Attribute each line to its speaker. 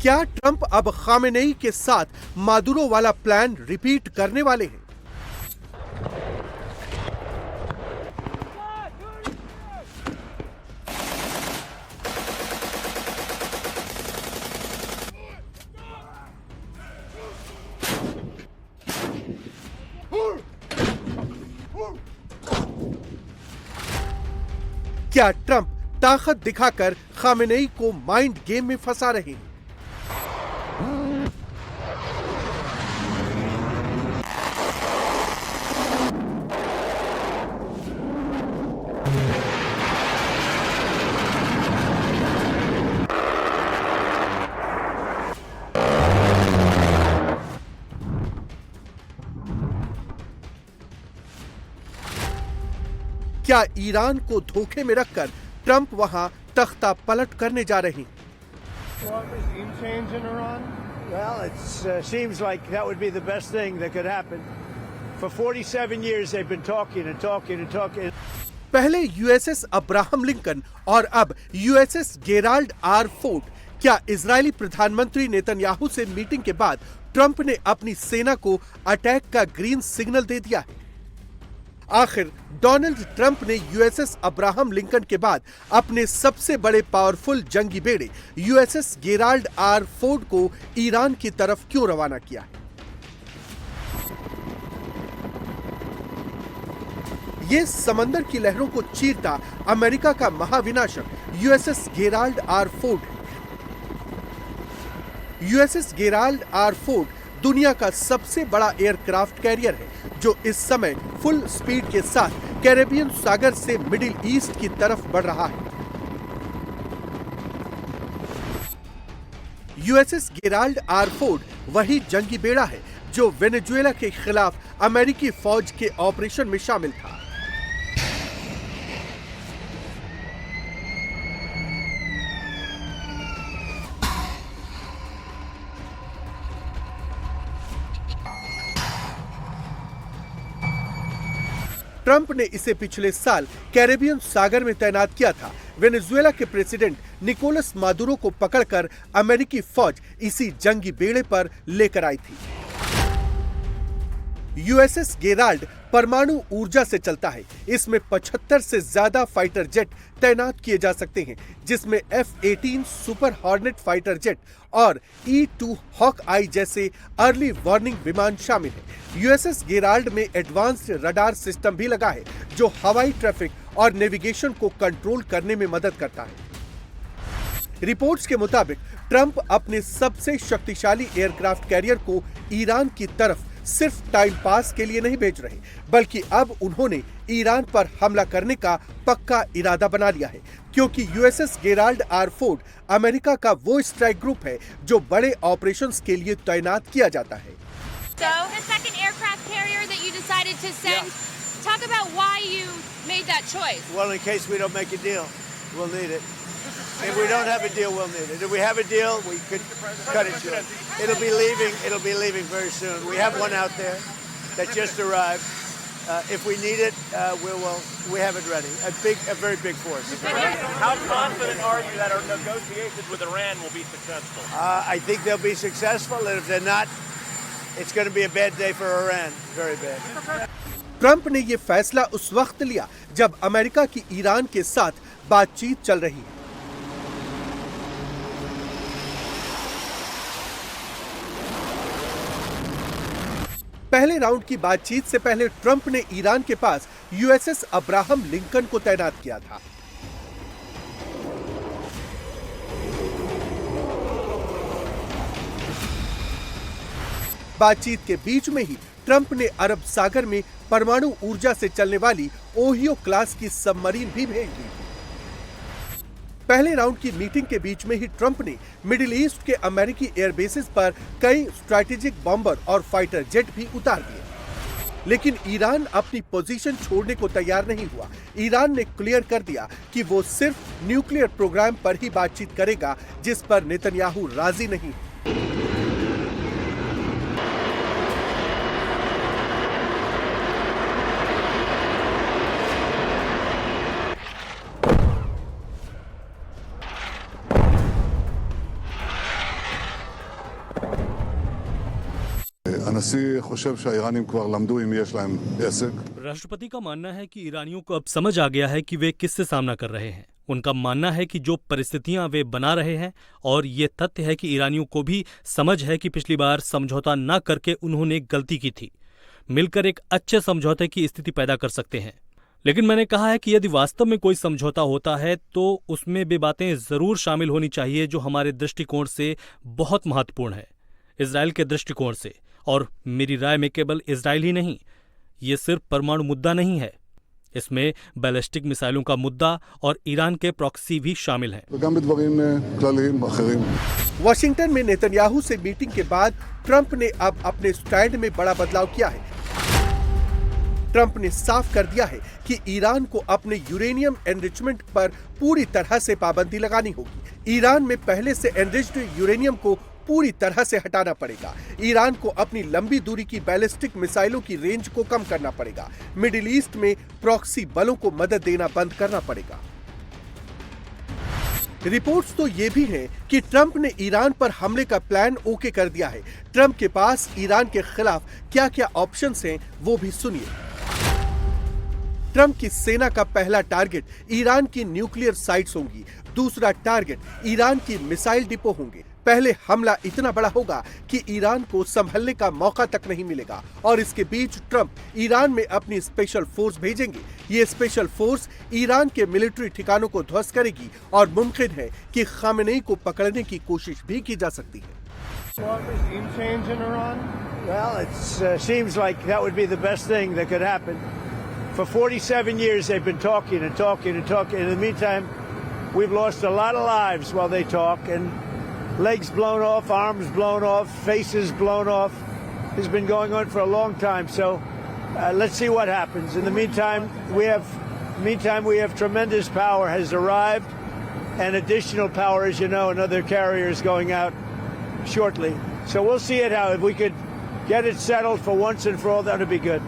Speaker 1: क्या ट्रंप अब खामेनेई के साथ मादुरो वाला प्लान रिपीट करने वाले हैं? क्या ट्रंप ताकत दिखाकर खामेनेई को माइंड गेम में फंसा रहे हैं? क्या ईरान को धोखे में रखकर ट्रंप वहां तख्ता पलट करने जा रहे हैं?
Speaker 2: Well, it seems like that would be the best thing that could happen. For 47 years they've been talking and talking and talking.
Speaker 1: पहले यूएसएस अब्राहम लिंकन और अब यूएसएस गेराल्ड आर फोर्ड। क्या इजरायली प्रधानमंत्री नेतन्याहू से meeting के बाद Trump ने अपनी सेना को अटैक का ग्रीन सिग्नल दे दिया है? आखिर डोनाल्ड ट्रंप ने यूएसएस अब्राहम लिंकन के बाद अपने सबसे बड़े पावरफुल जंगी बेड़े यूएसएस गेराल्ड आर फोर्ड को ईरान की तरफ क्यों रवाना किया है? ये समंदर की लहरों को चीरता अमेरिका का महाविनाशक यूएसएस गेराल्ड आर फोर्ड है। यूएसएस गेराल्ड आर फोर्ड दुनिया का सबसे बड़ा एयरक्राफ्ट कैरियर है जो इस समय फुल स्पीड के साथ कैरेबियन सागर से मिडिल ईस्ट की तरफ बढ़ रहा है। यूएसएस गेराल्ड आर फोर्ड वही जंगी बेड़ा है जो वेनेजुएला के खिलाफ अमेरिकी फौज के ऑपरेशन में शामिल था। ट्रंप ने इसे पिछले साल कैरेबियन सागर में तैनात किया था। वेनेजुएला के प्रेसिडेंट निकोलस मादुरो को पकड़कर अमेरिकी फौज इसी जंगी बेड़े पर लेकर आई थी। यूएसएस गेराल्ड परमाणु ऊर्जा से चलता है। इसमें 75 से ज्यादा फाइटर जेट तैनात किए जा सकते हैं, जिसमें F-18 super hornet fighter jet और E-2 हॉक आई जैसे अर्ली वार्निंग विमान शामिल हैं। यूएसएस गेराल्ड में एडवांस्ड रडार सिस्टम भी लगा है जो हवाई ट्रैफिक और नेविगेशन को कंट्रोल करने में मदद करता है। रिपोर्ट्स के मुताबिक ट्रंप अपने सबसे शक्तिशाली एयरक्राफ्ट कैरियर को ईरान की तरफ सिर्फ टाइम पास के लिए नहीं भेज रहे, बल्कि अब उन्होंने ईरान पर हमला करने का पक्का इरादा बना लिया है, क्योंकि USS Gerald R Ford America का वो स्ट्राइक ग्रुप है जो बड़े ऑपरेशंस के लिए तैनात किया जाता है।
Speaker 3: So, the second aircraft carrier that you decided to send, talk about why you made that choice.
Speaker 2: Well, in case we don't make a deal, we'll need it. If we don't have a deal, we'll need it. If we have a deal, we could cut it short. It'll be leaving very soon. We have one out there that just arrived. If we need it, we have it ready. A very big force.
Speaker 4: How confident are you that our negotiations with Iran will be successful?
Speaker 2: I think they'll be successful, and if they're not, it's going to be a bad day for Iran. Very bad.
Speaker 1: Trump ने यह फैसला उस वक्त लिया जब America की Iran के साथ बातचीत चल रही है। पहले राउंड की बातचीत से पहले ट्रंप ने ईरान के पास यूएसएस अब्राहम लिंकन को तैनात किया था। बातचीत के बीच में ही ट्रंप ने अरब सागर में परमाणु ऊर्जा से चलने वाली ओहियो क्लास की सबमरीन भी भेज दी। पहले राउंड की मीटिंग के बीच में ही ट्रंप ने मिडिल ईस्ट के अमेरिकी एयरबेसेस पर कई स्ट्रैटेजिक बॉम्बर और फाइटर जेट भी उतार दिए, लेकिन ईरान अपनी पोजीशन छोड़ने को तैयार नहीं हुआ। ईरान ने क्लियर कर दिया कि वो सिर्फ न्यूक्लियर प्रोग्राम पर ही बातचीत करेगा, जिस पर नेतन्याहू राजी नहीं।
Speaker 5: הנשיא חושב שהאיראנים כבר למדו אם יש להם עסק.
Speaker 6: राष्ट्रपति का मानना है कि ईरानियों को अब समझ आ गया है कि वे किससे सामना कर रहे हैं। उनका मानना है कि जो परिस्थितियां वे बना रहे हैं और ये तथ्य है कि ईरानियों को भी समझ है कि पिछली बार समझौता न करके उन्होंने गलती की थी। मिलकर एक अच्छे समझौते की स्थिति पैदा कर सकते हैं। लेकिन मैंने कहा है कि यदि वास्तव में कोई समझौता होता है तो उसमें वे बातें जरूर शामिल होनी चाहिए जो हमारे दृष्टिकोण से बहुत महत्वपूर्ण है, इजराइल के दृष्टिकोण से। और मेरी राय में केवल इजराइल ही नहीं, ये सिर्फ परमाणु मुद्दा नहीं है, इसमें बैलिस्टिक मिसाइलों का मुद्दा और ईरान के प्रॉक्सी भी शामिल हैं।
Speaker 5: וגם בדברים כלליים אחרים.
Speaker 1: वॉशिंगटन में नेतन्याहू से मीटिंग के बाद ट्रंप ने अब अपने स्टैंड में बड़ा बदलाव किया है। ट्रंप ने साफ कर दिया है कि ईरान को अपने यूरेनियम एनरिचमेंट पर पूरी तरह से पाबंदी लगानी होगी। ईरान में पहले से एनरिच्ड यूरेनियम को पूरी तरह से हटाना पड़ेगा। ईरान को अपनी लंबी दूरी की बैलिस्टिक मिसाइलों की रेंज को कम करना पड़ेगा। मिडिल ईस्ट में प्रॉक्सी बलों को मदद देना बंद करना पड़ेगा। रिपोर्ट्स तो ये भी हैं कि ट्रंप ने ईरान पर हमले का प्लान ओके कर दिया है। ट्रंप के पास ईरान के खिलाफ क्या क्या ऑप्शंस हैं वो भी सुनिए। ट्रंप की सेना का पहला टारगेट ईरान की न्यूक्लियर साइट्स होंगी। दूसरा टारगेट ईरान की मिसाइल डिपो होंगे। पहले हमला इतना बड़ा होगा कि ईरान को संभलने का मौका तक नहीं मिलेगा और इसके बीच ट्रंप ईरान में अपनी स्पेशल फोर्स भेजेंगे। ये स्पेशल फोर्स ईरान के मिलिट्री ठिकानों को ध्वस्त करेगी और मुमकिन है कि खामेनेई को पकड़ने की कोशिश भी की जा सकती है।
Speaker 2: Well, it seems like that would be the best thing that could happen. For 47 years they've been talking and talking and talking. In the meantime, we've lost a lot of lives while they talk, and legs blown off, arms blown off, faces blown off. It's been going on for a long time. So let's see what happens. In the meantime, we have tremendous power has arrived, and additional power, as you know, another carrier is going out shortly. So we'll see it how if we could get it settled for once and for all, that would be good.